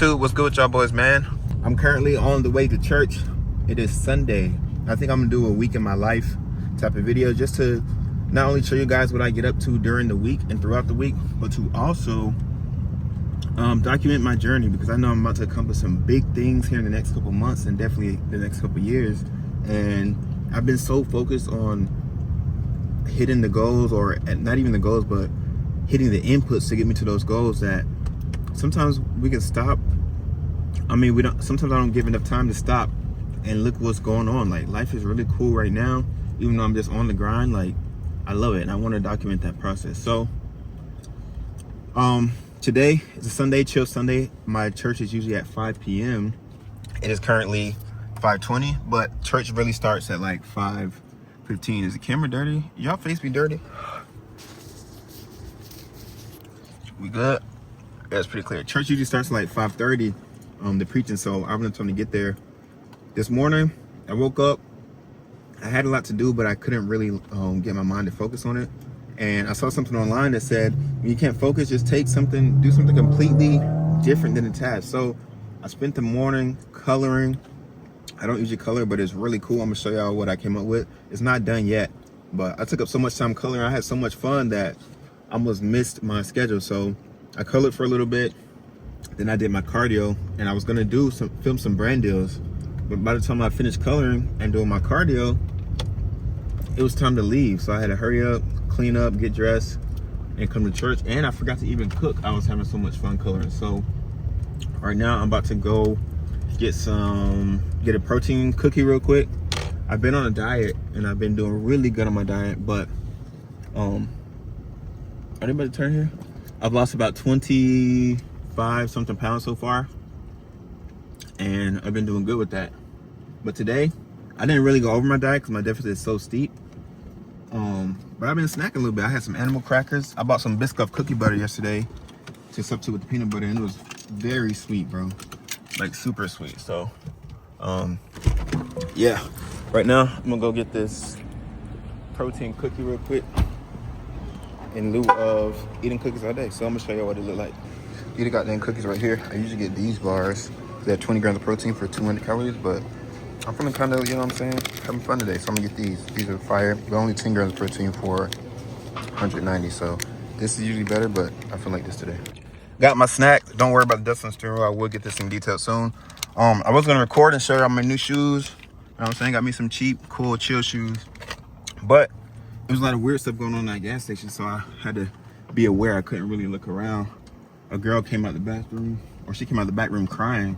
YouTube? What's good with y'all boys, man? I'm currently on the way to church. It is Sunday. I think I'm gonna do a week in my life type of video, just to not only show you guys what I get up to during the week and throughout the week, but to also document my journey, because I know I'm about to accomplish some big things here in the next couple months and definitely the next couple years. And I've been so focused on hitting the goals, or not even the goals, but hitting the inputs to get me to those goals, that sometimes we can stop. I mean, sometimes I don't give enough time to stop and look what's going on. Like, life is really cool right now, even though I'm just on the grind. Like, I love it, and I want to document that process. So today is a Sunday, chill Sunday. My church is usually at 5 p.m. It is currently 5:20, but church really starts at like 5:15. Is the camera dirty? Y'all face be dirty? We good? Yeah, it's pretty clear. Church usually starts at like 5:30, the preaching, so I was trying to get there. This morning, I woke up, I had a lot to do, but I couldn't really get my mind to focus on it. And I saw something online that said, when you can't focus, just do something completely different than the task. So I spent the morning coloring. I don't usually color, but it's really cool. I'm gonna show y'all what I came up with. It's not done yet, but I took up so much time coloring. I had so much fun that I almost missed my schedule. So I colored for a little bit, then I did my cardio, and I was gonna film some brand deals. But by the time I finished coloring and doing my cardio, it was time to leave. So I had to hurry up, clean up, get dressed, and come to church. And I forgot to even cook. I was having so much fun coloring. So right now I'm about to go get a protein cookie real quick. I've been on a diet and I've been doing really good on my diet, but are they about to turn here? I've lost about 25 something pounds so far, and I've been doing good with that. But today I didn't really go over my diet because my deficit is so steep. But I've been snacking a little bit. I had some animal crackers. I bought some Biscoff cookie butter yesterday to substitute with the peanut butter, and it was very sweet, bro. Like, super sweet. So yeah, right now I'm gonna go get this protein cookie real quick in lieu of eating cookies all day. So I'm gonna show you what it look like. Eat the goddamn cookies right here. I usually get these bars. They have 20 grams of protein for 200 calories, but I'm feeling kind of, you know what I'm saying, having fun today. So I'm gonna get these. These are fire, but only 10 grams of protein for 190. So this is usually better, but I feel like this today. Got my snack. Don't worry about the dust on the steering wheel. I will get this in detail soon. I was gonna record and show y'all my new shoes. You know what I'm saying? Got me some cheap, cool, chill shoes. But there was a lot of weird stuff going on in that gas station, so I had to be aware. I couldn't really look around. A girl came out the bathroom, or she came out the back room crying,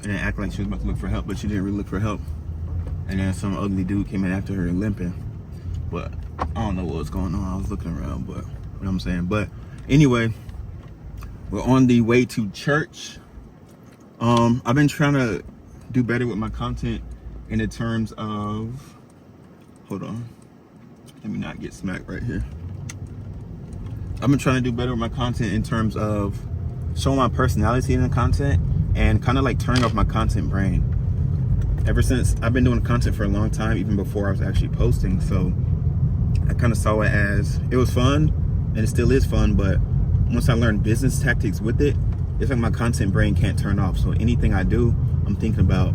and then acting like she was about to look for help, but she didn't really look for help. And then some ugly dude came in after her limping. But I don't know what was going on. I was looking around, but you know what I'm saying. But anyway, we're on the way to church. I've been trying to do better with my content in the terms of, hold on, let me not get smacked right here. I've been trying to do better with my content in terms of showing my personality in the content and kind of like turning off my content brain. Ever since I've been doing content for a long time, even before I was actually posting. So I kind of saw it as, it was fun, and it still is fun, but once I learned business tactics with it, it's like my content brain can't turn off. So anything I do, I'm thinking about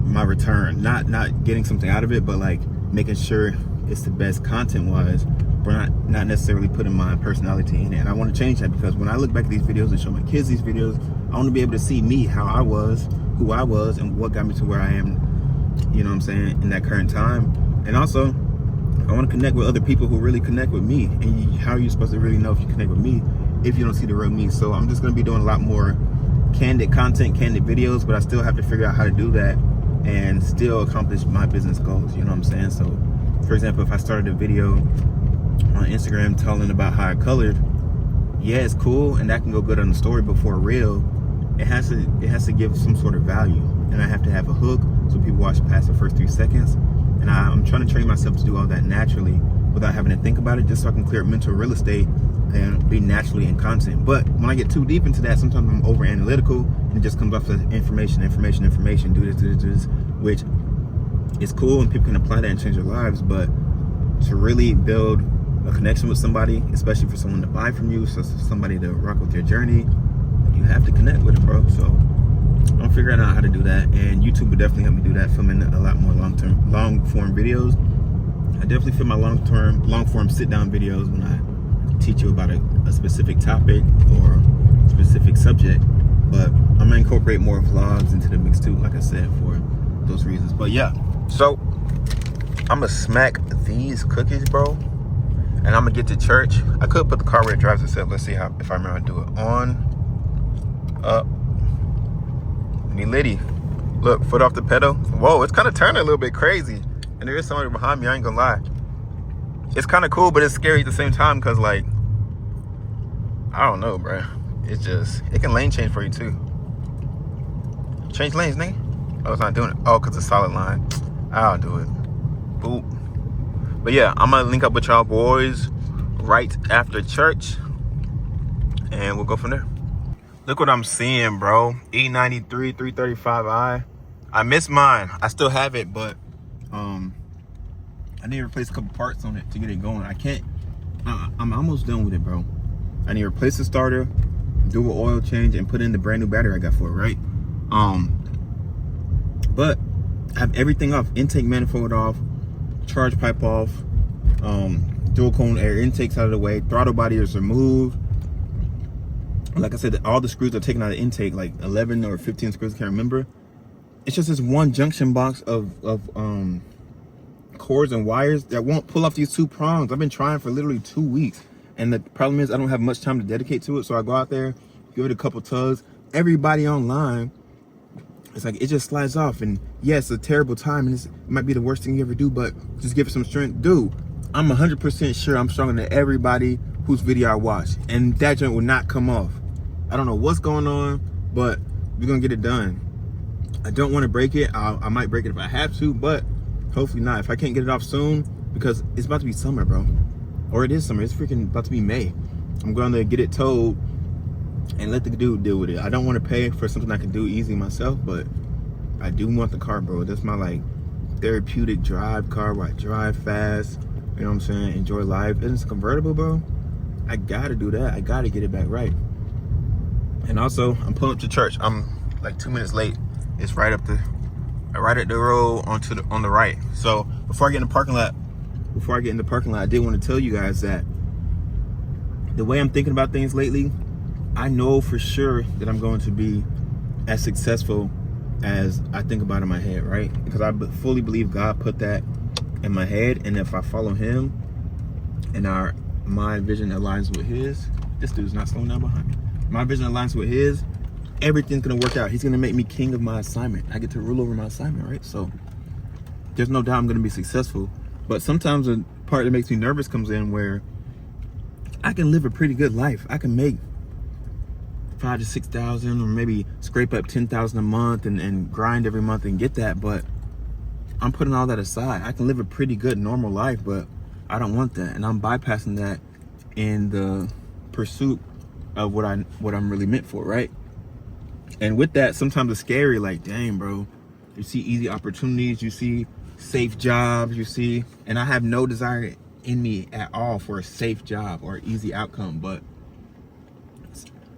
my return, not getting something out of it, but like making sure it's the best content wise, but not necessarily putting my personality in it. And I want to change that, because when I look back at these videos and show my kids these videos, I want to be able to see me, how I was, who I was, and what got me to where I am, you know what I'm saying, in that current time. And also, I want to connect with other people who really connect with me. And how are you supposed to really know if you connect with me if you don't see the real me? So I'm just going to be doing a lot more candid content, candid videos, but I still have to figure out how to do that and still accomplish my business goals, you know what I'm saying? So for example, if I started a video on Instagram telling about how I colored, yeah, it's cool and that can go good on the story, but for real, it has to give some sort of value, and I have to have a hook so people watch past the first 3 seconds. And I'm trying to train myself to do all that naturally without having to think about it, just so I can clear mental real estate and be naturally in content. But when I get too deep into that, sometimes I'm over analytical and it just comes off as information, do this, which is cool and people can apply that and change their lives. But to really build a connection with somebody, especially for someone to buy from you, so somebody to rock with your journey, you have to connect with it, bro. So I'm figuring out how to do that, and YouTube would definitely help me do that, filming a lot more long form videos. I definitely film my long form sit down videos when I teach you about a specific topic or specific subject, but I'm gonna incorporate more vlogs into the mix too, like I said, for those reasons. But yeah, so I'm gonna smack these cookies, bro, and I'm gonna get to church. I could put the car where it drives itself. Let's see if I remember how to do it. On, up, me litty. Look, foot off the pedal. Whoa, it's kind of turning a little bit crazy, and there is somebody behind me. I ain't gonna lie. It's kind of cool, but it's scary at the same time, because like, I don't know, bro. It's just, it can lane change for you too. Change lanes, nigga. Oh, it's not doing it. Oh, because it's a solid line. I'll do it. Boop. But yeah, I'm gonna link up with y'all boys right after church, and we'll go from there. Look what I'm seeing, bro. E93 335i. I missed mine. I still have it, but I need to replace a couple parts on it to get it going. I can't. I'm almost done with it, bro. I need to replace the starter, do an oil change, and put in the brand new battery I got for it, right? But I have everything off. Intake manifold off, charge pipe off, dual cone air intakes out of the way, throttle body is removed. Like I said, all the screws are taken out of the intake, like 11 or 15 screws, I can't remember. It's just this one junction box of cords and wires that won't pull off these two prongs. I've been trying for literally 2 weeks, and the problem is I don't have much time to dedicate to it. So I go out there, give it a couple tugs. Everybody online, it's like it just slides off, and yes, it's a terrible time, and it might be the worst thing you ever do, but just give it some strength. Dude, I'm 100% sure I'm stronger than everybody whose video I watch, and that joint will not come off. I don't know what's going on, but we're gonna get it done. I don't want to break it. I might break it if I have to, but hopefully not. If I can't get it off soon, because it's about to be summer, bro. Or it is summer. It's freaking about to be May. I'm going to get it towed and let the dude deal with it. I don't want to pay for something I can do easy myself, but I do want the car, bro. That's my like therapeutic drive car where I drive fast. You know what I'm saying? Enjoy life. And it's convertible, bro. I gotta do that. I gotta get it back right. And also, I'm pulling up to church. I'm like 2 minutes late. It's right up right at the road on the right. So before I get in the parking lot, I did want to tell you guys that the way I'm thinking about things lately, I know for sure that I'm going to be as successful as I think about in my head, right? Because I fully believe God put that in my head, and if I follow Him and my vision aligns with His, this dude's not slowing down behind me. My vision aligns with His, everything's gonna work out. He's gonna make me king of my assignment. I get to rule over my assignment, right? So there's no doubt I'm gonna be successful. But sometimes the part that makes me nervous comes in where I can live a pretty good life. I can make 5,000 to 6,000, or maybe scrape up 10,000 a month and grind every month and get that. But I'm putting all that aside. I can live a pretty good normal life, but I don't want that, and I'm bypassing that in the pursuit of what I'm really meant for, right? And with that, sometimes it's scary. Like, dang, bro, you see easy opportunities, you see safe jobs, and I have no desire in me at all for a safe job or easy outcome. But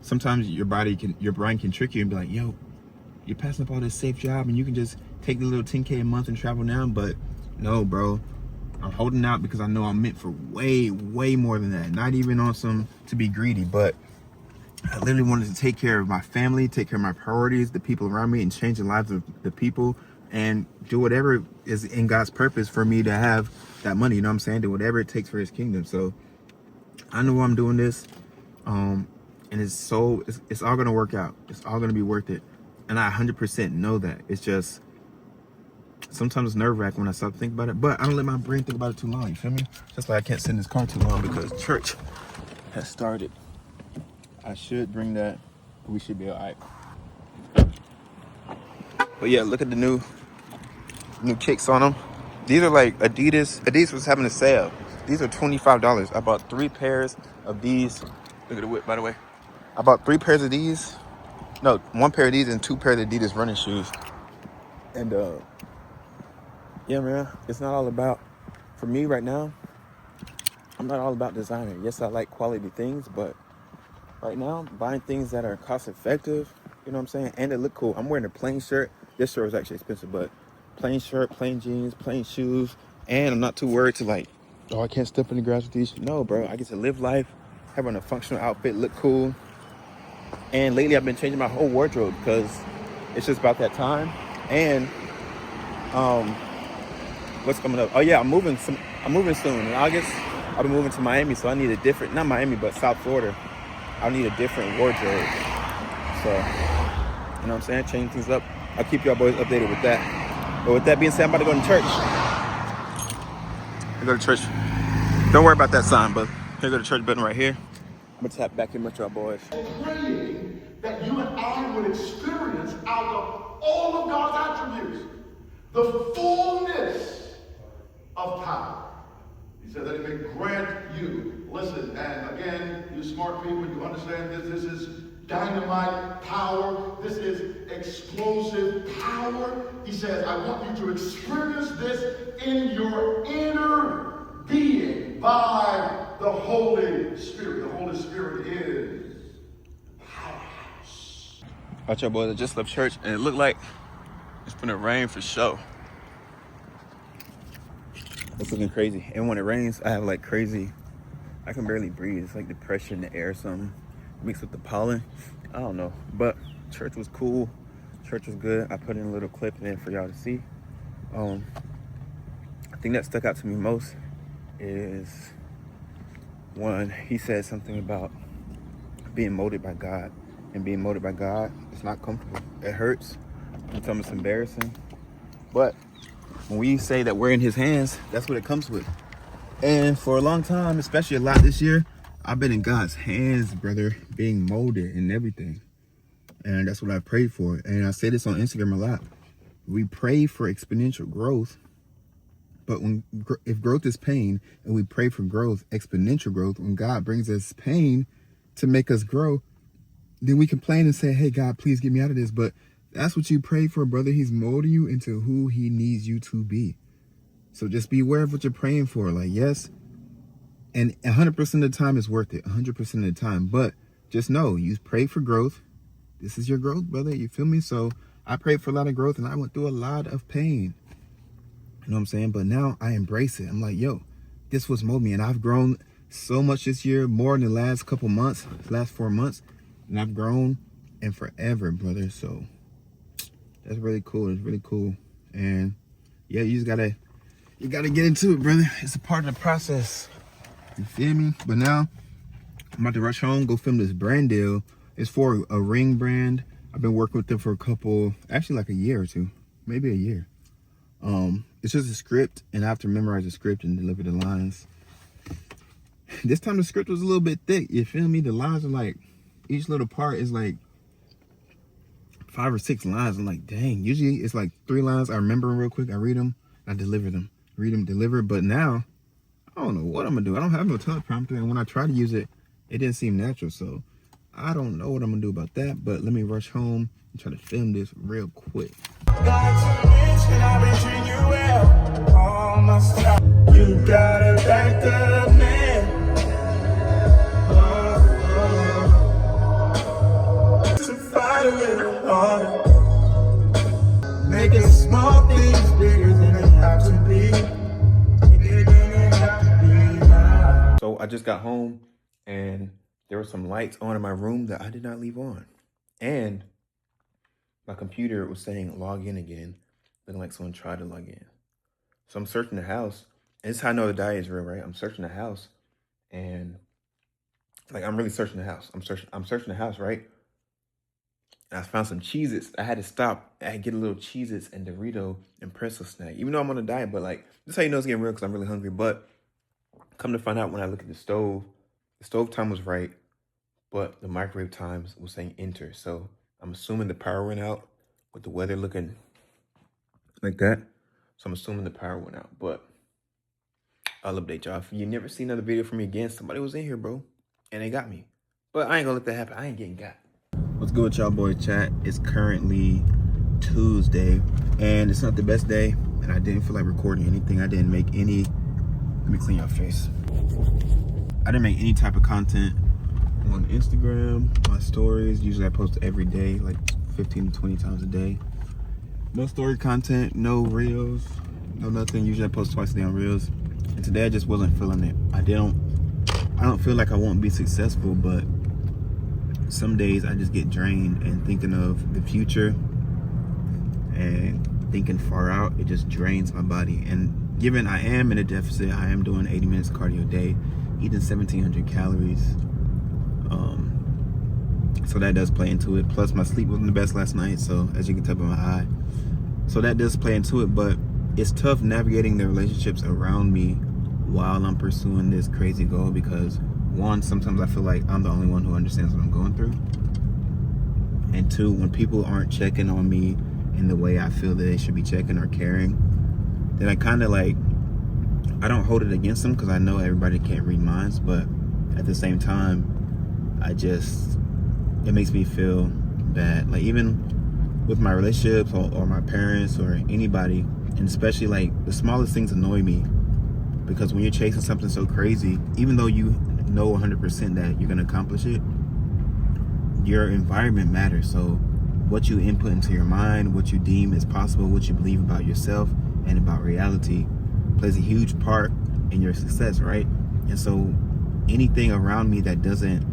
sometimes your brain can trick you and be like, yo, you're passing up all this safe job and you can just take the little 10K a month and travel now. But no, bro, I'm holding out because I know I'm meant for way more than that. Not even on some to be greedy, but I literally wanted to take care of my family, take care of my priorities, the people around me, and change the lives of the people, and do whatever is in God's purpose for me to have that money. You know what I'm saying? Do whatever it takes for His kingdom. So I know I'm doing this, and it's all gonna work out. It's all gonna be worth it, and I 100% know that. It's just sometimes it's nerve-wracking when I stop thinking about it, but I don't let my brain think about it too long. You feel me? Just like I can't sit in this car too long because church has started. I should bring that. We should be all right. But yeah, look at the new kicks on them. These are like Adidas. Adidas was having a sale. These are $25. I bought 3 pairs of these. Look at the whip, by the way. I bought 3 pairs of these. No, 1 pair of these and 2 pairs of Adidas running shoes. And yeah, man, it's not all about, for me right now, I'm not all about designer. Yes, I like quality things, but right now, buying things that are cost effective, you know what I'm saying? And they look cool. I'm wearing a plain shirt. This shirt was actually expensive, but plain shirt, plain jeans, plain shoes. And I'm not too worried to like, oh, I can't step in the grass with these. No, bro, I get to live life, have on a functional outfit, look cool. And lately I've been changing my whole wardrobe because it's just about that time. And what's coming up? Oh yeah, I'm moving soon. In August, I'll be moving to Miami, so I need a different, not Miami, but South Florida. I need a different wardrobe. So, you know what I'm saying? Change things up. I'll keep y'all boys updated with that. But with that being said, I'm about to go to church. I go to church. Don't worry about that sign, but here go the church button right here. I'm gonna tap back in with y'all boys. Praying that you and I would experience out of all of God's attributes the fullness of power. He said that he may grant you. Listen, and again, you smart people, you understand this. This is dynamite power. This is explosive power. He says, I want you to experience this in your inner being by the Holy Spirit. The Holy Spirit is the powerhouse. Watch out, boys. I just left church, and it looked like it's gonna rain for sure. It's looking crazy. And when it rains, I have like crazy, I can barely breathe. It's like the pressure in the air or something mixed with the pollen. I don't know. But church was cool. Church was good. I put in a little clip in for y'all to see. I think that stuck out to me most is one, he said something about being molded by God. And being molded by God, it's not comfortable. It hurts. Sometimes it's embarrassing. But when we say that we're in his hands, that's what it comes with. And for a long time, especially a lot this year, I've been in God's hands, brother, being molded and everything. And that's what I prayed for. And I say this on Instagram a lot. We pray for exponential growth. But if growth is pain and we pray for growth, exponential growth, when God brings us pain to make us grow, then we complain and say, hey, God, please get me out of this. But that's what you pray for, brother. He's molding you into who he needs you to be. So just be aware of what you're praying for. Like, yes. And 100% of the time is worth it. 100% of the time. But just know, you pray for growth. This is your growth, brother. You feel me? So I prayed for a lot of growth and I went through a lot of pain. You know what I'm saying? But now I embrace it. I'm like, yo, this was molding me. And I've grown so much this year, more in the last couple months, last 4 months. And I've grown and forever, brother. So that's really cool. It's really cool. And yeah, you gotta get into it, brother. It's a part of the process. You feel me? But now I'm about to rush home, go film this brand deal. It's for a ring brand. I've been working with them for actually like a year or two, maybe a year. It's just a script, and I have to memorize the script and deliver the lines. This time the script was a little bit thick. You feel me? The lines are like, each little part is like 5 or 6 lines. I'm like, dang. Usually it's like 3 lines. I remember them real quick. I read them. I deliver them. Read them, deliver. But now, I don't know what I'm going to do. I don't have no teleprompter. And when I try to use it, it didn't seem natural. So I don't know what I'm going to do about that. But let me rush home and try to film this real quick. You gotta back up, man. To fight a little harder. Making small things bigger than they have to be. So I just got home and there were some lights on in my room that I did not leave on. And my computer was saying log in again, looking like someone tried to log in. So I'm searching the house. And this is how I know the diet is real, right? I'm searching the house and like I'm really searching the house. I'm searching the house, right? And I found some Cheez-Its. I had to stop and get a little Cheez-Its and Dorito and pretzel snack. Even though I'm on a diet, but like this is how you know it's getting real because I'm really hungry. But come to find out when I look at the stove time was right, but the microwave times was saying enter. So I'm assuming the power went out with the weather looking like that. So I'm assuming the power went out, but I'll update y'all. If you never see another video from me again, somebody was in here, bro, and they got me. But I ain't gonna let that happen. I ain't getting got. What's good with y'all boy chat? It's currently Tuesday, and it's not the best day, and I didn't feel like recording anything. I didn't make any, let me clean your face. I didn't make any type of content on Instagram, my stories, usually I post every day, like 15 to 20 times a day. No story content, no reels, no nothing. Usually I post twice a day on reels. And today I just wasn't feeling it. I don't feel like I won't be successful, but some days I just get drained, and thinking of the future and thinking far out, it just drains my body. And given I am in a deficit, I am doing 80 minutes of cardio a day, eating 1,700 calories. So that does play into it. Plus my sleep wasn't the best last night, so as you can tell by my eye. So that does play into it, but it's tough navigating the relationships around me while I'm pursuing this crazy goal, because one, sometimes I feel like I'm the only one who understands what I'm going through. And two, when people aren't checking on me in the way I feel that they should be checking or caring, then I kind of like, I don't hold it against them because I know everybody can't read minds, but at the same time, it makes me feel bad. Like even with my relationships or my parents or anybody, and especially like the smallest things annoy me, because when you're chasing something so crazy, even though you know 100% that you're going to accomplish it, your environment matters. So what you input into your mind, what you deem is possible, what you believe about yourself and about reality plays a huge part in your success, right? And so anything around me that doesn't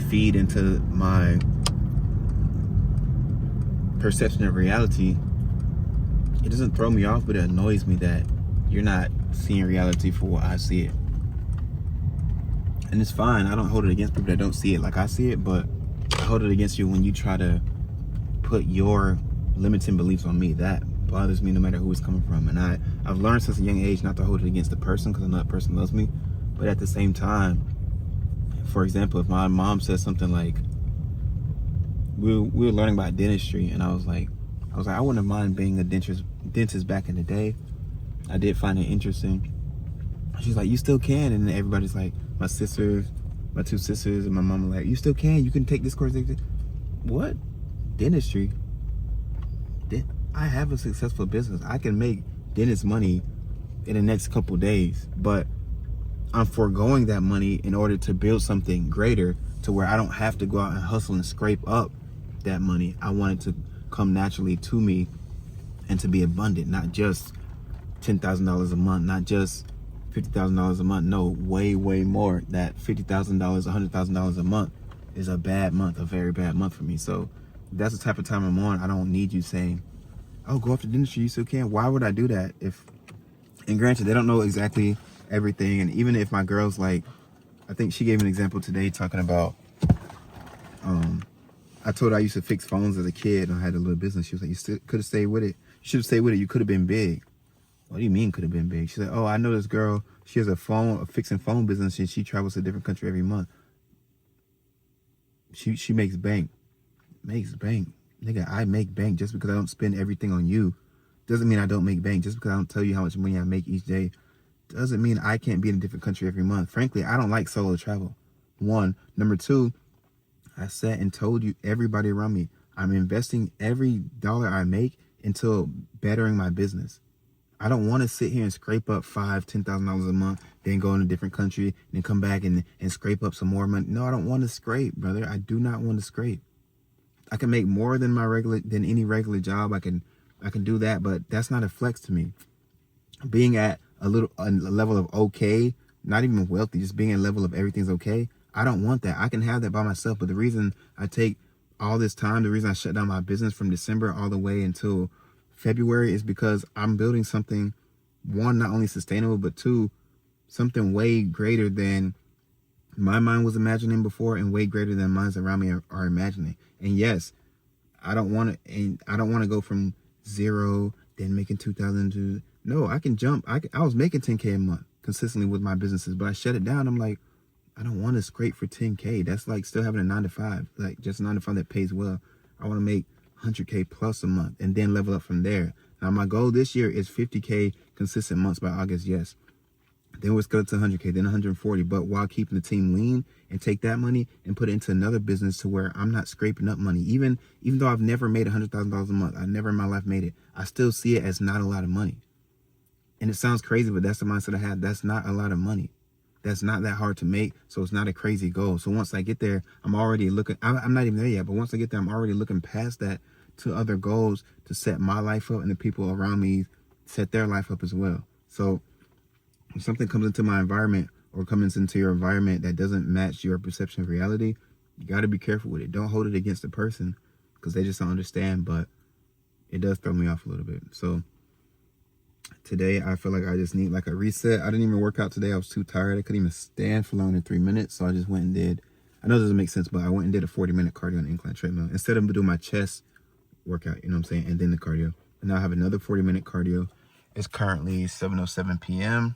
feed into my perception of reality, it doesn't throw me off, but it annoys me that you're not seeing reality for what I see it. And it's fine. I don't hold it against people that don't see it like I see it, but I hold it against you when you try to put your limiting beliefs on me. That bothers me no matter who it's coming from. And I've learned since a young age not to hold it against the person, because I know that person loves me. But at the same time, for example, if my mom says something like, we were learning about dentistry, and I was like, I wouldn't have mind being a dentist back in the day. I did find it interesting. She's like, you still can. And then everybody's like, my sisters, my two sisters, and my mom are like, you still can. You can take this course. What? Dentistry? I have a successful business. I can make dentist money in the next couple days, but I'm foregoing that money in order to build something greater, to where I don't have to go out and hustle and scrape up that money. I want it to come naturally to me and to be abundant, not just $10,000 a month, not just $50,000 a month. No, way more. That $50,000, $100,000 a month is a bad month, a very bad month for me. So that's the type of time I'm on. I don't need you saying, oh, go after dentistry, you still can. Why would I do that? And granted, they don't know exactly everything. And even if my girl's like, I think she gave an example today talking about, I told her I used to fix phones as a kid and I had a little business. She was like, you still could have stayed with it. You should have stayed with it. You could have been big. What do you mean could have been big? She said, oh, I know this girl. She has a fixing phone business, and she travels to a different country every month. She makes bank. Makes bank. Nigga, I make bank. Just because I don't spend everything on you doesn't mean I don't make bank. Just because I don't tell you how much money I make each day doesn't mean I can't be in a different country every month. Frankly, I don't like solo travel. One. Number two, I sat and told you, everybody around me, I'm investing every dollar I make into bettering my business. I don't want to sit here and scrape up $5,000, $10,000 a month, then go in a different country, and then come back and scrape up some more money. No, I don't want to scrape, brother. I do not want to scrape. I can make more than any regular job. I can do that, but that's not a flex to me. Being at a level of okay, not even wealthy, just being at a level of everything's okay, I don't want that. I can have that by myself, but the reason I take all this time, the reason I shut down my business from December all the way until February is because I'm building something, one, not only sustainable, but two, something way greater than my mind was imagining before and way greater than minds around me are imagining. And yes, I don't want to go from zero, then making 2,000 to, no, I can jump. I was making 10K a month consistently with my businesses, but I shut it down. I'm like, I don't want to scrape for 10K. That's like still having a 9-to-5, like just a 9-to-5 that pays well. I want to make 100K plus a month and then level up from there. Now my goal this year is 50K consistent months by August, yes. Then we'll scale it to 100K, then 140, but while keeping the team lean, and take that money and put it into another business to where I'm not scraping up money. Even though I've never made $100,000 a month, I never in my life made it, I still see it as not a lot of money. And it sounds crazy, but that's the mindset I have. That's not a lot of money. that's not that hard to make. So it's not a crazy goal. So once I get there, I'm already looking, I'm not even there yet, but once I get there, I'm already looking past that to other goals to set my life up and the people around me set their life up as well. So if something comes into my environment or comes into your environment that doesn't match your perception of reality, you got to be careful with it. Don't hold it against the person because they just don't understand, but it does throw me off a little bit. So today, I feel like I just need like a reset. I didn't even work out today. I was too tired. I couldn't even stand for longer than 3 minutes. So I just went and did, I know it doesn't make sense, but I went and did a 40-minute cardio on the incline treadmill instead of doing my chest workout, you know what I'm saying? And then the cardio. And now I have another 40-minute cardio. It's currently 7:07 p.m.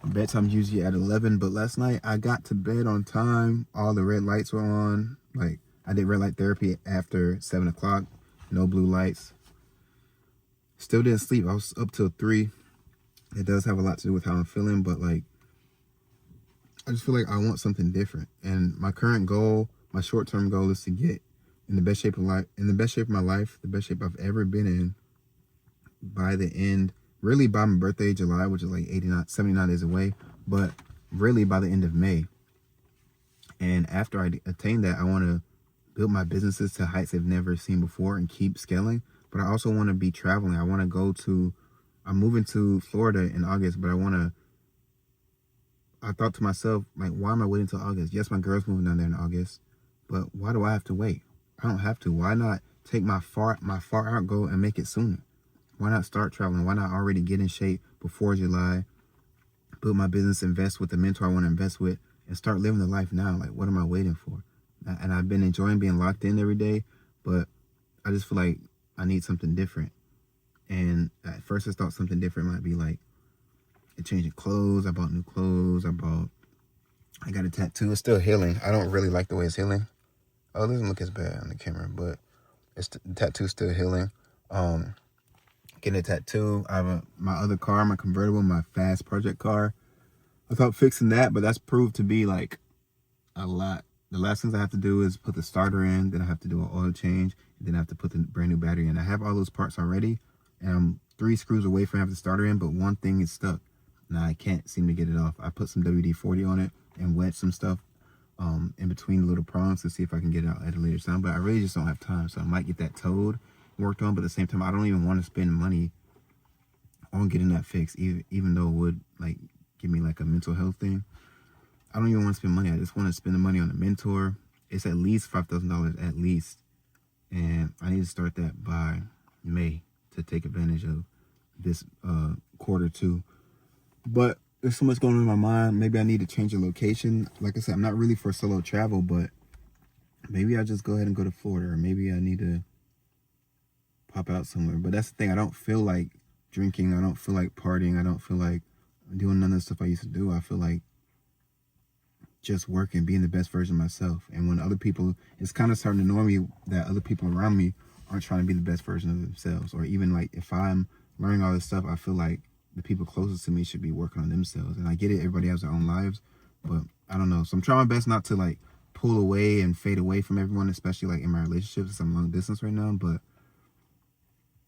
Bedtime's usually at 11, but last night I got to bed on time. All the red lights were on. Like, I did red light therapy after 7 o'clock. No blue lights. Still didn't sleep. I was up till 3. It does have a lot to do with how I'm feeling, but like, I just feel like I want something different. And my current goal, my short-term goal, is to get in the best shape of life, in the best shape of my life, the best shape I've ever been in by the end, really by my birthday, July, which is like 79 days away, but really by the end of May. And after I attain that, I want to build my businesses to heights they've never seen before and keep scaling. But I also want to be traveling. I want to go to, I'm moving to Florida in August, but I thought to myself, like, why am I waiting until August? Yes, my girl's moving down there in August, but why do I have to wait? I don't have to. Why not take my far out goal and make it sooner? Why not start traveling? Why not already get in shape before July, build my business, invest with the mentor I want to invest with, and start living the life now? Like, what am I waiting for? And I've been enjoying being locked in every day, but I just feel like I need something different. And at first I thought something different might be like a change of clothes. I bought new clothes. I got a tattoo. It's still healing. I don't really like the way it's healing. Oh, it doesn't look as bad on the camera, but the tattoo's still healing. Getting a tattoo. I have my other car, my convertible, my fast project car. I thought fixing that, but that's proved to be like a lot. The last things I have to do is put the starter in, then I have to do an oil change, and then I have to put the brand new battery in. I have all those parts already, and I'm 3 screws away from having the starter in, but one thing is stuck. Now I can't seem to get it off. I put some WD-40 on it and wet some stuff in between the little prongs to see if I can get it out at a later time, but I really just don't have time, so I might get that towed, worked on, but at the same time, I don't even want to spend money on getting that fixed, even though it would like give me like a mental health thing. I don't even want to spend money. I just want to spend the money on a mentor. It's at least $5,000 at least, and I need to start that by May to take advantage of this quarter 2. But there's so much going on in my mind. Maybe I need to change the location. Like I said, I'm not really for solo travel, but maybe I just go ahead and go to Florida, or maybe I need to pop out somewhere. But that's the thing. I don't feel like drinking. I don't feel like partying. I don't feel like doing none of the stuff I used to do. I feel like just working, being the best version of myself. And when other people, it's kind of starting to annoy me that other people around me aren't trying to be the best version of themselves. Or even like if I'm learning all this stuff, I feel like the people closest to me should be working on themselves. And I get it, everybody has their own lives, but I don't know. So I'm trying my best not to like pull away and fade away from everyone, especially like in my relationships, since I'm long distance right now, but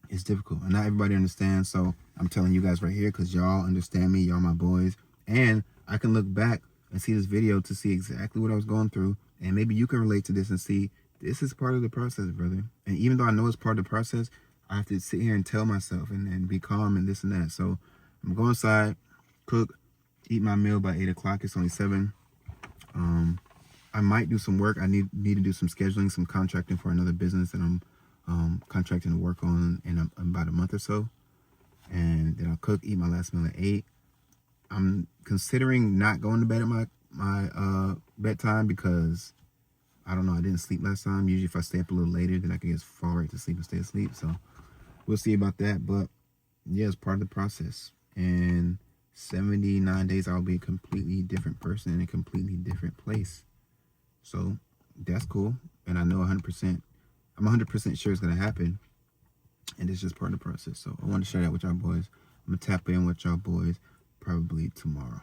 it's difficult and not everybody understands. So I'm telling you guys right here because y'all understand me, y'all my boys, and I can look back and see this video to see exactly what I was going through, and maybe you can relate to this and see this is part of the process, brother. And even though I know it's part of the process, I have to sit here and tell myself and be calm and this and that. So I'm gonna go inside, cook, eat my meal by 8 o'clock. It's only 7. I might do some work. I need to do some scheduling, some contracting for another business that I'm contracting to work on in about a month or so. And then I'll cook, eat my last meal at 8. I'm considering not going to bed at my bedtime because I don't know, I didn't sleep last time. Usually if I stay up a little later, then I can just fall right to sleep and stay asleep. So we'll see about that. But yeah, it's part of the process. And 79 days, I'll be a completely different person in a completely different place. So that's cool. And I know 100%, I'm 100% sure it's going to happen. And it's just part of the process. So I want to share that with y'all boys. I'm going to tap in with y'all boys probably tomorrow.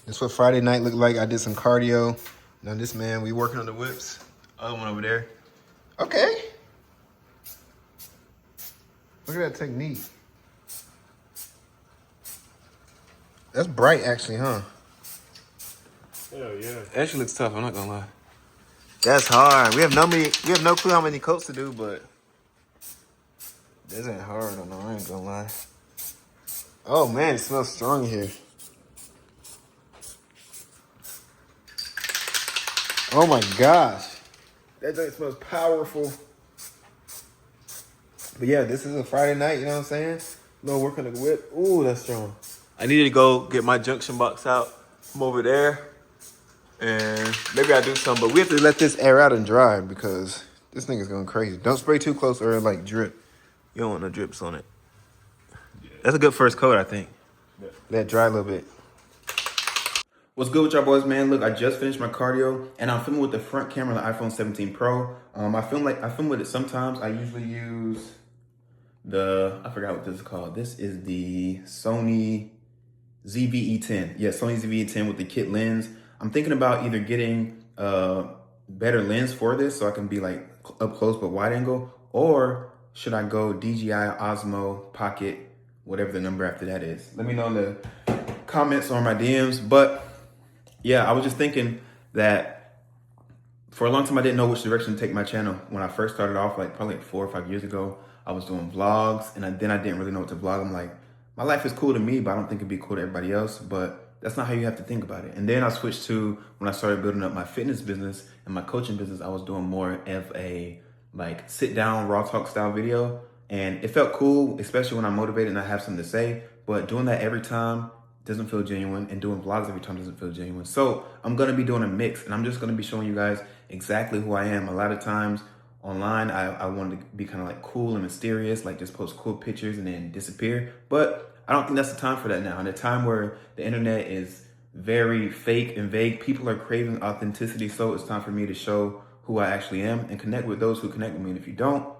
That's what Friday night looked like. I did some cardio. Now this man, we working on the whips. Other one over there. Okay. Look at that technique. That's bright, actually, huh? Hell yeah. It actually looks tough, I'm not gonna lie. That's hard. We have no clue how many coats to do, but this ain't hard. I ain't gonna lie. Oh man, it smells strong in here. Oh my gosh, that joint smells powerful. But yeah, this is a Friday night. You know what I'm saying? A little work on the whip. Ooh, that's strong. I needed to go get my junction box out from over there, and maybe I'll do some. But we have to let this air out and dry because this thing is going crazy. Don't spray too close or it'll like drip. You don't want no drips on it. That's a good first coat, I think. Let it dry a little bit. What's good with y'all boys, man? Look, I just finished my cardio and I'm filming with the front camera of the iPhone 17 Pro. I film with it sometimes. I usually use I forgot what this is called. This is the Sony ZV-E10. Yeah, Sony ZV-E10 with the kit lens. I'm thinking about either getting a better lens for this so I can be like up close but wide angle, or should I go DJI Osmo Pocket, whatever the number after that is. Let me know in the comments or my DMs. But yeah, I was just thinking that for a long time I didn't know which direction to take my channel. When I first started off, like probably 4 or 5 years ago, I was doing vlogs, and then I didn't really know what to vlog. I'm like, my life is cool to me, but I don't think it'd be cool to everybody else. But that's not how you have to think about it. And then I switched to, when I started building up my fitness business and my coaching business, I was doing more of a like sit down raw talk style video. And it felt cool, especially when I'm motivated and I have something to say. But doing that every time doesn't feel genuine, and doing vlogs every time doesn't feel genuine. So I'm gonna be doing a mix, and I'm just gonna be showing you guys exactly who I am. A lot of times online, I wanted to be kind of like cool and mysterious, like just post cool pictures and then disappear. But I don't think that's the time for that now. In a time where the internet is very fake and vague, people are craving authenticity. So it's time for me to show who I actually am and connect with those who connect with me. And if you don't,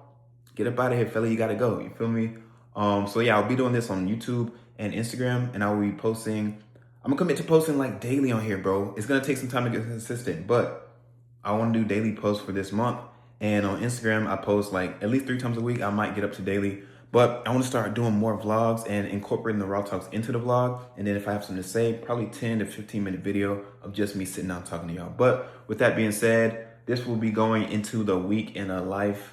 get up out of here, fella, you gotta go, you feel me? So yeah, I'll be doing this on YouTube and Instagram, and I will be posting, I'm gonna commit to posting like daily on here, bro. It's gonna take some time to get consistent, but I wanna do daily posts for this month. And on Instagram, I post like at least 3 times a week. I might get up to daily, but I wanna start doing more vlogs and incorporating the raw talks into the vlog. And then if I have something to say, probably 10 to 15 minute video of just me sitting down talking to y'all. But with that being said, this will be going into the week in my life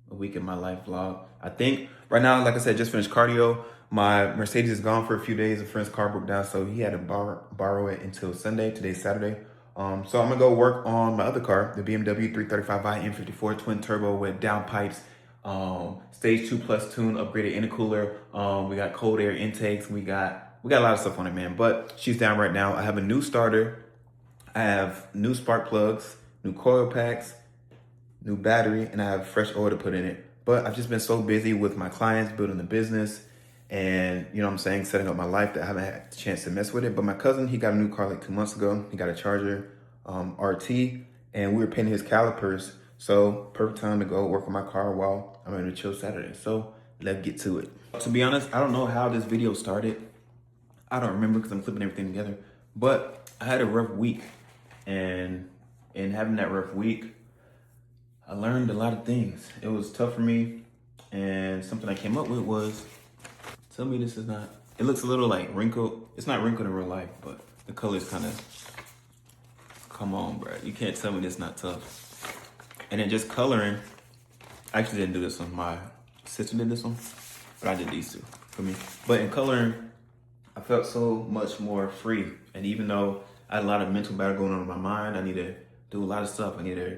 vlog. I think right now, like I said, just finished cardio. My Mercedes is gone for a few days. A friend's car broke down, so he had to borrow it until Sunday. Today's Saturday. So I'm gonna go work on my other car, the BMW 335i M54 twin turbo with downpipes, stage 2+ tune, upgraded intercooler. We got cold air intakes. We got a lot of stuff on it, man. But she's down right now. I have a new starter. I have new spark plugs, new coil packs, new battery, and I have fresh oil to put in it. But I've just been so busy with my clients, building the business, and you know what I'm saying, setting up my life, that I haven't had the chance to mess with it. But my cousin, he got a new car like 2 months ago. He got a Charger RT, and we were painting his calipers. So perfect time to go work on my car while I'm in a chill Saturday. So let's get to it. To be honest, I don't know how this video started. I don't remember because I'm clipping everything together. But I had a rough week, and in having that rough week, I learned a lot of things. It was tough for me, and something I came up with was, tell me this is not, it looks a little like wrinkled. It's not wrinkled in real life, but the color's kind of, come on, bro. You can't tell me this not tough. And then just coloring, I actually didn't do this one. My sister did this one, but I did these two for me. But in coloring, I felt so much more free. And even though I had a lot of mental battle going on in my mind, I need to do a lot of stuff. I need to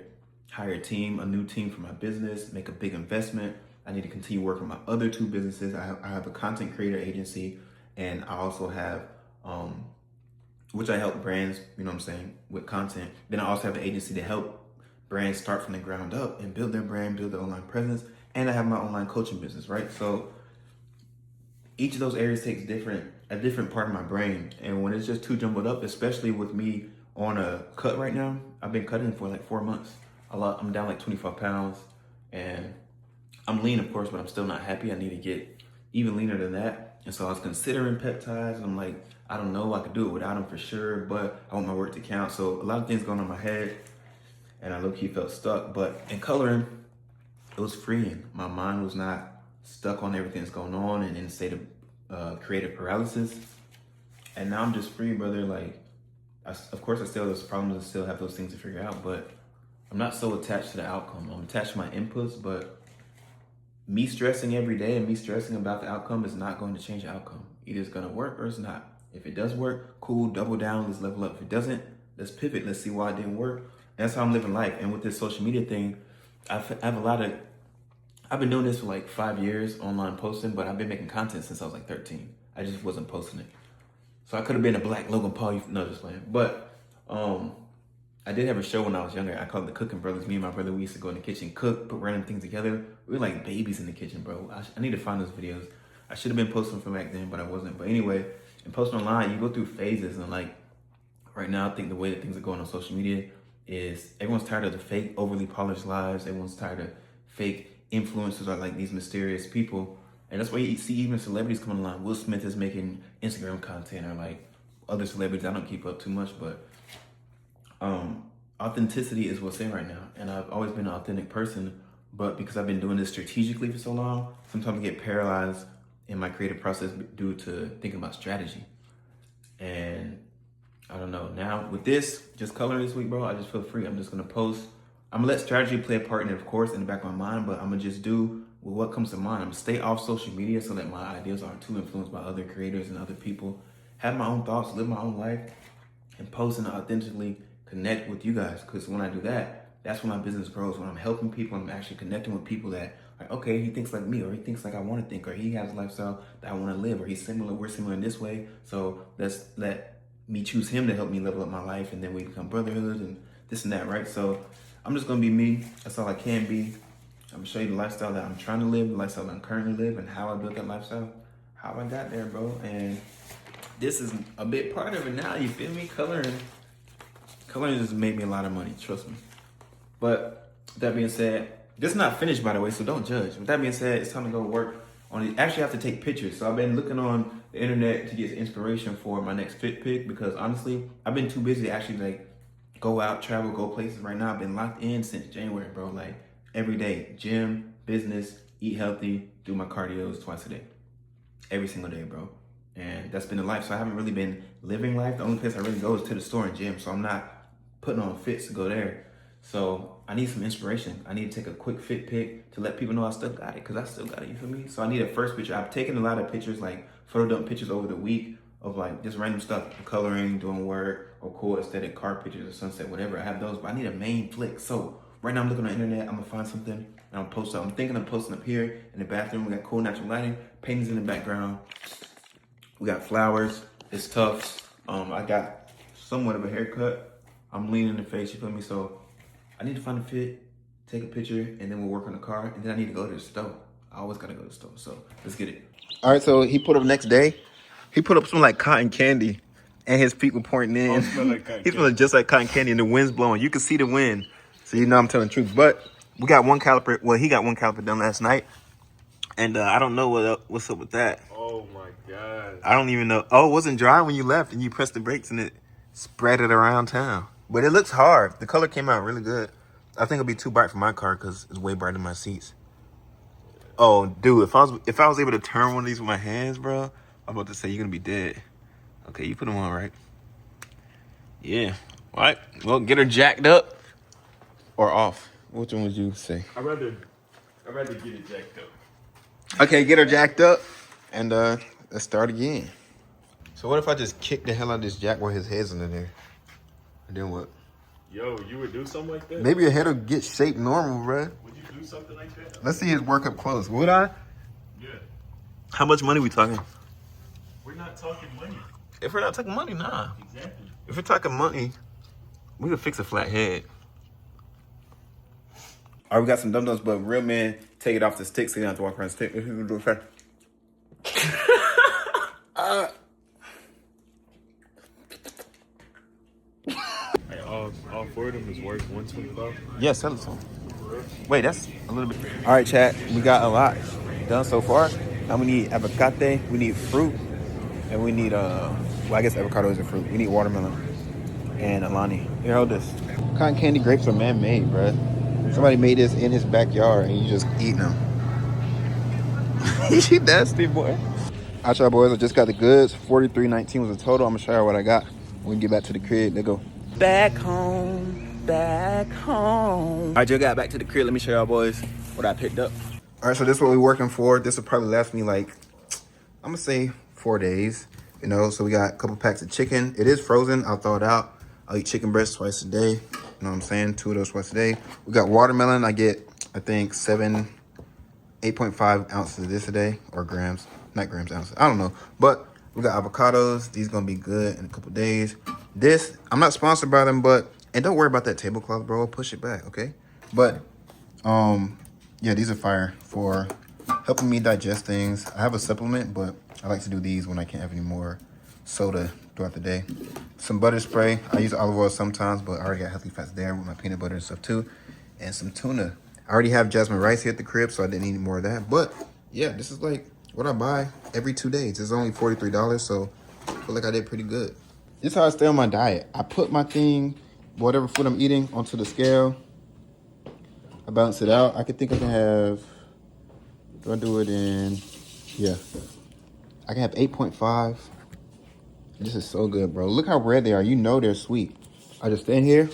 hire a team, a new team for my business, make a big investment. I need to continue working my other 2 businesses. I have a content creator agency, and I also have, which I help brands, you know what I'm saying, with content. Then I also have an agency to help brands start from the ground up and build their brand, build their online presence. And I have my online coaching business, right? So each of those areas takes a different part of my brain. And when it's just too jumbled up, especially with me on a cut right now, I've been cutting for like 4 months. I'm down like 25 pounds, and I'm lean, of course, but I'm still not happy. I need to get even leaner than that. And so I was considering peptides, and I'm like, I don't know, I could do it without them for sure, but I want my work to count. So a lot of things going on in my head, and I low-key felt stuck. But in coloring, it was freeing. My mind was not stuck on everything that's going on and in a state of creative paralysis. And now I'm just free, brother. Like, of course, I still have those problems. I still have those things to figure out, but I'm not so attached to the outcome. I'm attached to my inputs, but me stressing every day and me stressing about the outcome is not going to change the outcome. Either it's going to work or it's not. If it does work, cool, double down, let's level up. If it doesn't, let's pivot. Let's see why it didn't work. And that's how I'm living life. And with this social media thing, I have I've been doing this for like 5 years, online posting, but I've been making content since I was like 13. I just wasn't posting it. So I could have been a black Logan Paul, no, just playing. But I did have a show when I was younger. I called it the Cooking Brothers. Me and my brother, we used to go in the kitchen, cook, put random things together. We were like babies in the kitchen, bro. I need to find those videos. I should have been posting from back then, but I wasn't. But anyway, in posting online, you go through phases. And like right now, I think the way that things are going on social media is everyone's tired of the fake, overly polished lives. Everyone's tired of fake influencers or like these mysterious people. And that's why you see even celebrities coming online. Will Smith is making Instagram content, or like other celebrities. I don't keep up too much, but authenticity is what's in right now. And I've always been an authentic person, but because I've been doing this strategically for so long, sometimes I get paralyzed in my creative process due to thinking about strategy. And I don't know, now with this, just coloring this week, bro, I just feel free. I'm just gonna post. I'm gonna let strategy play a part in it, of course, in the back of my mind, but I'm gonna just do with what comes to mind. I'm gonna stay off social media so that my ideas aren't too influenced by other creators and other people. Have my own thoughts, live my own life, and post and authentically connect with you guys. Because when I do that, that's when my business grows. When I'm helping people, I'm actually connecting with people that are, okay, he thinks like me, or he thinks like I want to think, or he has a lifestyle that I want to live, or he's similar, we're similar in this way. So let's let me choose him to help me level up my life, and then we become brotherhood and this and that, right? So I'm just gonna be me. That's all I can be. I'm gonna show you the lifestyle that I'm trying to live, the lifestyle that I'm currently living, and how I built that lifestyle, how I got there, bro. And this is a big part of it now, you feel me? Coloring just made me a lot of money, trust me. But that being said, this is not finished, by the way, so don't judge. With that being said, it's time to go work on it. Actually, I have to take pictures. So I've been looking on the internet to get inspiration for my next fit pick, because honestly, I've been too busy to actually like go out, travel, go places. Right now, I've been locked in since January, bro. Like every day, gym, business, eat healthy, do my cardios twice a day. Every single day, bro. And that's been the life. So I haven't really been living life. The only place I really go is to the store and gym. So I'm not putting on fits to go there. So I need some inspiration. I need to take a quick fit pic to let people know I still got it, because I still got it, you feel me? So I need a first picture. I've taken a lot of pictures, like photo dump pictures over the week of like just random stuff, coloring, doing work, or cool aesthetic car pictures or sunset, whatever. I have those, but I need a main flick. So right now I'm looking on the internet. I'm gonna find something and I'm gonna post up. I'm thinking of posting up here in the bathroom. We got cool natural lighting, paintings in the background. We got flowers. It's tough. I got somewhat of a haircut. I'm leaning in the face, you feel me? So I need to find a fit, take a picture, and then we'll work on the car. And then I need to go to the store. I always gotta go to the store. So let's get it. All right, so he put up next day. He put up some like cotton candy, and his feet were pointing in. He smelled just like cotton candy, and the wind's blowing. You can see the wind, so you know I'm telling the truth. But we got one caliper. Well, he got one caliper done last night, and I don't know what's up with that. Oh my god! I don't even know. Oh, it wasn't dry when you left, and you pressed the brakes, and it spread it around town. But it looks hard. The color came out really good. I think it'll be too bright for my car because it's way brighter than my seats. Oh, dude, if I was able to turn one of these with my hands, bro, I'm about to say you're gonna be dead. Okay, you put them on, right? Yeah. All right. Well, get her jacked up or off. Which one would you say? I'd rather get it jacked up. Okay, get her jacked up, and let's start again. So what if I just kick the hell out of this jack while his head's under there? And then what? Yo, you would do something like that? Maybe your head will get shaped normal, bro. Would you do something like that? Let's see his work up close. Would I? Yeah. How much money we talking? We're not talking money. If we're not talking money, nah. Exactly. If we're talking money, we could fix a flat head. All right, we got some dum-dums, but real men take it off the stick so you don't have to walk around the stick. If you can do it fast. Hey, all four of them is worth $125. Yeah, sell it to him. Wait, that's a little bit. All right, chat. We got a lot done so far. Now we need avocado, we need fruit, and we need, well, I guess avocado is a fruit. We need watermelon and Alani. Here, hold this. Cotton candy grapes are man-made, bro. Somebody made this in his backyard and you just eating them. You nasty, boy. All Alright, y'all boys, I just got the goods. 43.19 was the total. I'm gonna show y'all what I got when we get back to the crib. They go. Back home, back home. I just got back to the crib. Let me show y'all boys what I picked up. All right, so this is what we're working for. This will probably last me like, I'm gonna say 4 days. You know, so we got a couple packs of chicken. It is frozen. I'll throw it out. I'll eat chicken breast twice a day. You know what I'm saying? 2 of those twice a day. We got watermelon. I get, I think, 8.5 ounces of this a day, or grams. Not grams, ounces. I don't know. But we got avocados. These gonna be good in a couple days. This, I'm not sponsored by them, but, and don't worry about that tablecloth, bro. I'll push it back, okay? But, yeah, these are fire for helping me digest things. I have a supplement, but I like to do these when I can't have any more soda throughout the day. Some butter spray. I use olive oil sometimes, but I already got healthy fats there with my peanut butter and stuff too. And some tuna. I already have jasmine rice here at the crib, so I didn't need any more of that. But yeah, this is like what I buy every 2 days. It's only $43, so I feel like I did pretty good. This is how I stay on my diet. I put my thing, whatever food I'm eating, onto the scale. I balance it out. I could think I can have, do I do it in, yeah. I can have 8.5. This is so good, bro. Look how red they are. You know they're sweet. I just stand here.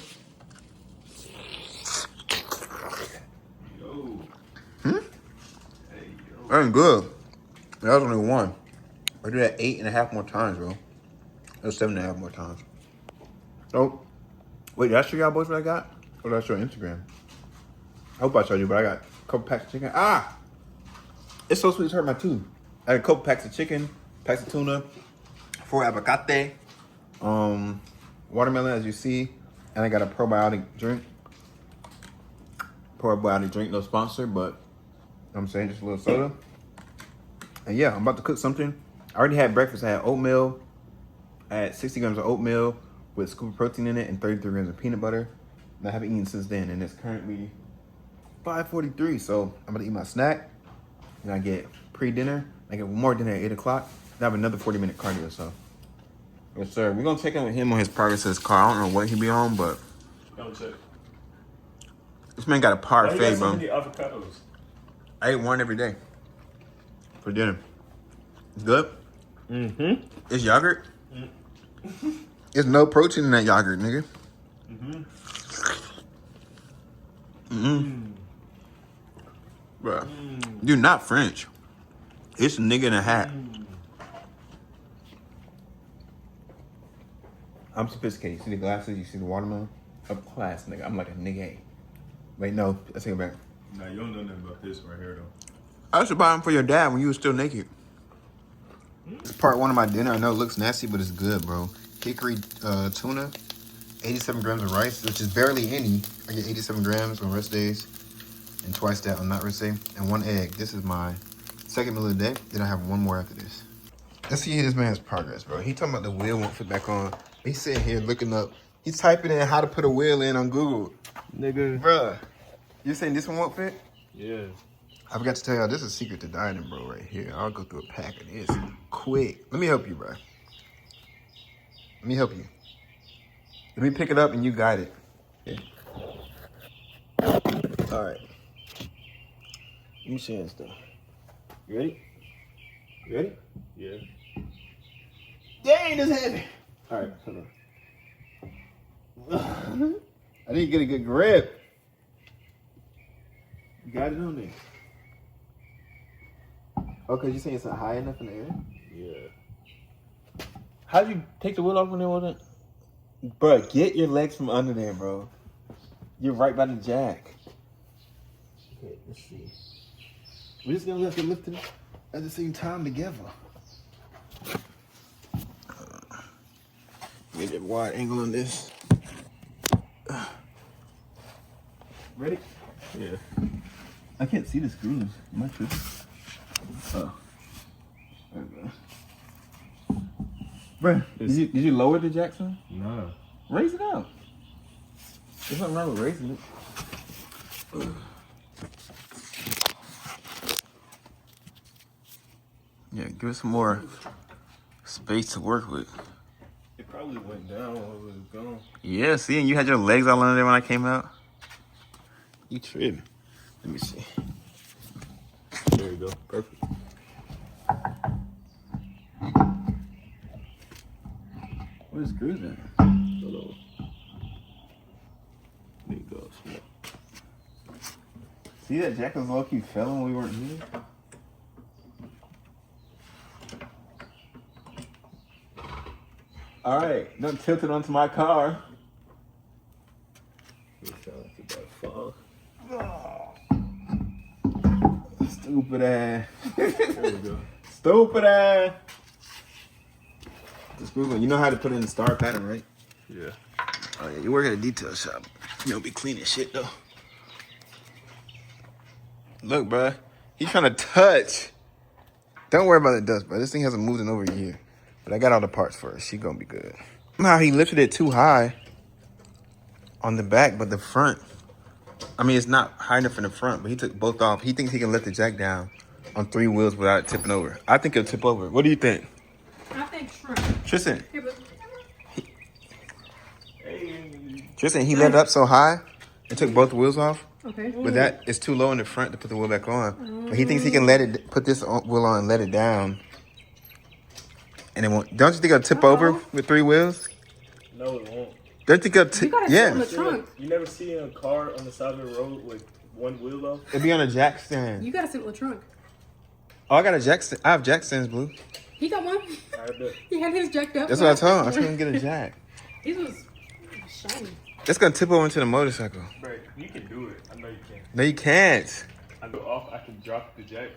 That's good. That was only one. I do that 8.5 more times, bro. That was 7.5 more times. So, wait, did I show y'all boys what I got? Or did I show Instagram? I hope I showed you, but I got a couple packs of chicken. Ah! It's so sweet, it's hurt my tooth. I got a couple packs of chicken, packs of tuna, 4 avocate, watermelon, as you see, and I got a probiotic drink. Probiotic drink, no sponsor, but you know what I'm saying, just a little soda. And yeah, I'm about to cook something. I already had breakfast. I had oatmeal. I had 60 grams of oatmeal with a scoop of protein in it and 33 grams of peanut butter. And I haven't eaten since then, and it's currently 5:43, so I'm gonna eat my snack. And I get pre-dinner. I get more dinner at 8 o'clock. I have another 40-minute cardio, so. Yes, sir. We're gonna check in with him on his progress of his car. I don't know what he be on, but. Don't check. This man got a parfait, Why you got bro. so many avocados? I ate one every day for dinner. It's good. Mm-hmm. It's yogurt. There's no protein in that yogurt, nigga. Bruh. You're not French. It's a nigga in a hat. I'm sophisticated. You see the glasses? You see the watermelon? Up class, nigga. I'm like a nigga. Wait, no. Let's take it back. Nah, you don't know nothing about this right here, though. I should buy them for your dad when you was still naked. It's part one of my dinner. I know it looks nasty, but it's good, bro. Hickory tuna, 87 grams of rice, which is barely any. I get 87 grams on rest days, and twice that on not rest day, and 1 egg. This is my second meal of the day. Then I have one more after this. Let's see this man's progress, bro. He talking about the wheel won't fit back on. He's sitting here looking up. He's typing in how to put a wheel in on Google. Nigga. Bruh, you saying this one won't fit? Yeah. I forgot to tell y'all, this is secret to dieting, bro, right here. I'll go through a pack of this quick. Let me help you, bro. Let me help you. Let me pick it up and you guide it. Yeah. All right. Let me show you stuff. You ready? You ready? Yeah. Dang, this heavy. All right, hold on. I need to get a good grip. You got it on there. Okay, you saying it's not high enough in the air? Yeah. How'd you take the wheel off when it wasn't? Bro, get your legs from under there, bro. You're right by the jack. Okay, let's see. We're just gonna have to lift it at the same time together. Get that wide angle on this. Ready? Yeah. I can't see the screws. Am I tripping? Oh. There we go. Bruh, did you lower the Jackson? Nah. Raise it up. There's nothing wrong with raising it. Yeah, give it some more space to work with. It probably went down while it was gone. Yeah, see, and you had your legs all under there when I came out. You tripping. Let me see. There you go. Perfect. the screws at? Hold on. There you go. See that jack was low-key fell when we weren't here? Alright, don't tilt it onto my car. Stupid ass. There we go. Stupid ass. The screws, you know how to put it in the star pattern, right? Yeah. Oh yeah, you work at a detail shop. You don't be cleaning shit though. Look, bruh. He trying to touch. Don't worry about the dust, bro. This thing hasn't moved in over a year. But I got all the parts for it. She gonna be good. Now he lifted it too high on the back, but the front, I mean, it's not high enough in the front, but he took both off. He thinks he can lift the jack down on 3 wheels without it tipping over. I think it'll tip over. What do you think? I think shrimp. Tristan. Here, but Tristan, he let it up so high and took both wheels off. okay. But that is too low in the front to put the wheel back on. But he thinks he can put this wheel on and let it down. And it won't. Don't you think it'll tip over with 3 wheels? No, it won't. Don't you think it'll tip? You gotta Yeah. sit in the trunk. You never see a car on the side of the road with one wheel off? It'll be on a jack stand. You gotta sit in the trunk. Oh, I got a jack stand. I have jack stands, Blue. He got one. I bet. He had his jacked up. That's what I told him. I told him to get a jack. His was shiny. It's gonna tip over into the motorcycle. Bro, you can do it. I know you can. No, you can't. I go off, I can drop the jack.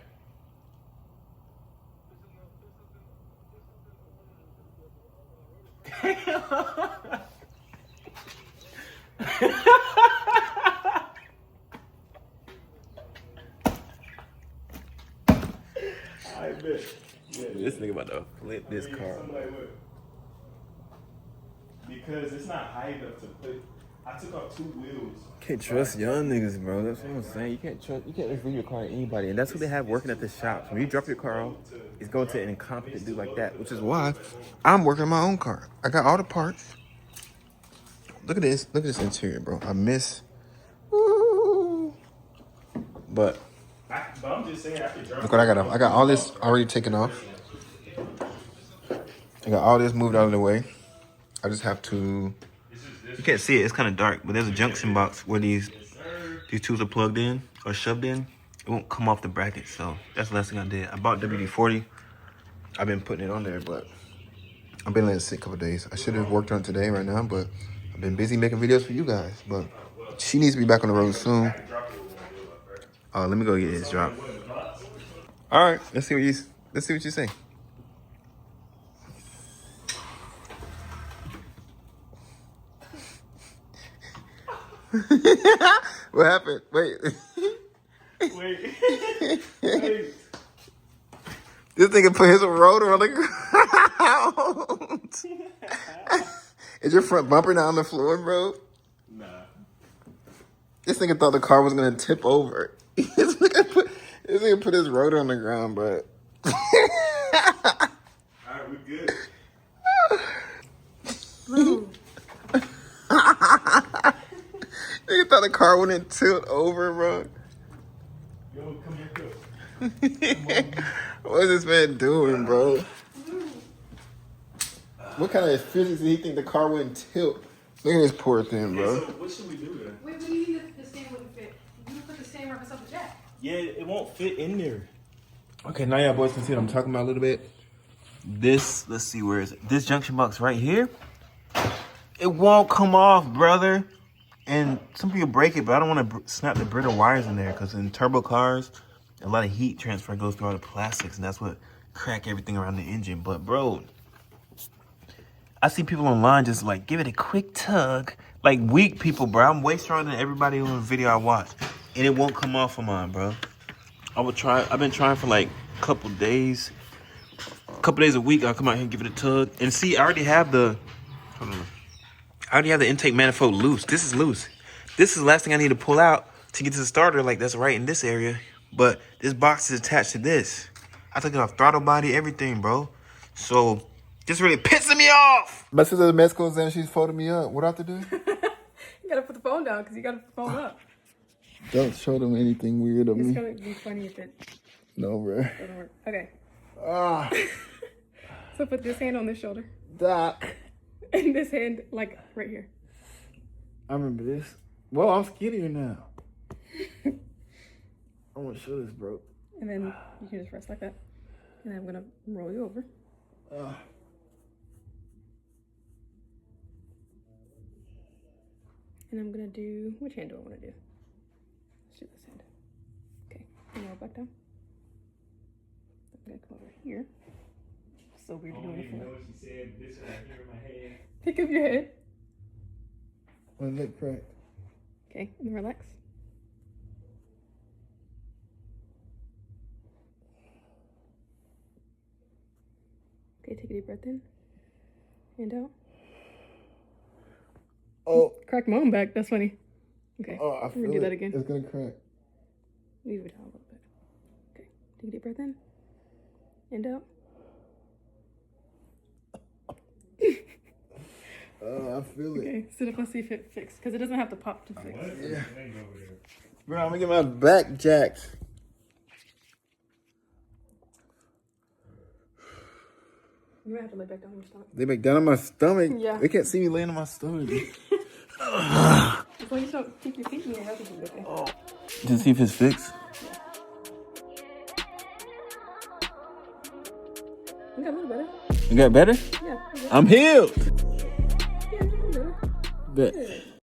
I bet. Yeah, This nigga about to flip this car. something like what? Because it's not high enough to put. I took off 2 wheels. Can't trust young niggas, bro. That's what I'm saying. You can't just leave your car to anybody, and that's what they have working at the shops. When you drop your car off, it's going to an incompetent dude like that, which is why I'm working on my own car. I got all the parts. Look at this. Look at this interior, bro. I miss. Woo. But But I'm just saying I could drop. look what I got off. I got all this already taken off. I got all this moved out of the way. I just have to. You can't see it. It's kind of dark, but there's a junction box where these tools are plugged in or shoved in. It won't come off the bracket, so that's the last thing I did. I bought WD-40. I've been putting it on there, but I've been letting it sit a couple days. I should have worked on it today right now, but I've been busy making videos for you guys. But she needs to be back on the road soon. Let me go get his drop. All right, let's see what you say. What happened? Wait. Wait. Wait. This nigga put his rotor on the ground. Is your front bumper not on the floor, bro? Nah. This nigga thought the car was gonna tip over. This nigga put his rotor on the ground, bro. Alright, we good. Blue. Nigga thought the car wouldn't tilt over, bro. Yo, come here, Phil. What is this man doing, bro? What kind of physics did he think the car wouldn't tilt? Look at this poor thing, Okay, bro. so what should we do then? Wait, what do you mean the stand wouldn't fit? You put the stand right beside the jack. Yeah, it won't fit in there. Okay, now y'all boys can see what I'm talking about a little bit. This, let's see, where is it? This junction box right here, it won't come off, brother. And some people break it, but I don't want to snap the brittle wires in there because in turbo cars, a lot of heat transfer goes through all the plastics, and that's what crack everything around the engine. But, bro, I see people online just like, give it a quick tug. Like, weak people, bro. I'm way stronger than everybody on the video I watch. And it won't come off of mine, bro. I've been trying for like a couple days a week. I'll come out here and give it a tug. And see, I already have the intake manifold loose. This is loose. This is the last thing I need to pull out to get to the starter. Like, that's right in this area. But this box is attached to this. I took it off throttle body, everything, bro. So, this really pissing me off. My sister Mexico's in, she's folding me up. What do I have to do? You gotta put the phone down because you gotta put the phone up. Don't show them anything weird of It's me. gonna be funny if it No, bro. doesn't work. Okay. Ah, So put this hand on this shoulder. Doc. And this hand, like, right here. I remember this. Well, I'm skinnier now. I want to show this, bro. And then you can just rest like that. And I'm gonna roll you over. And I'm gonna do, which hand do I want to do? Let's do this hand. Okay, and roll back down. I'm gonna come over here. So weird doing it. Know what she said. This right here in my head. Pick up your head. My leg cracked. Okay, and relax. Okay, take a deep breath in. And out. Oh. Cracked my own back. That's funny. Okay, Oh, I we're feel gonna do it. that again. It's gonna crack. Leave it down a little bit. Okay, take a deep breath in. And out. I feel it. Okay, sit up and see if it fixed. Because it doesn't have to pop to fix. Yeah. Bro, I'm gonna get my back jacked. You might have to lay back down on your stomach. They back down on my stomach. Yeah. They can't see me laying on my stomach. As long as you don't keep your feet in your head, you can be okay. Just see if it's fixed. You got a little better. You got better? Yeah. I'm healed. Yeah, a little better. Bet.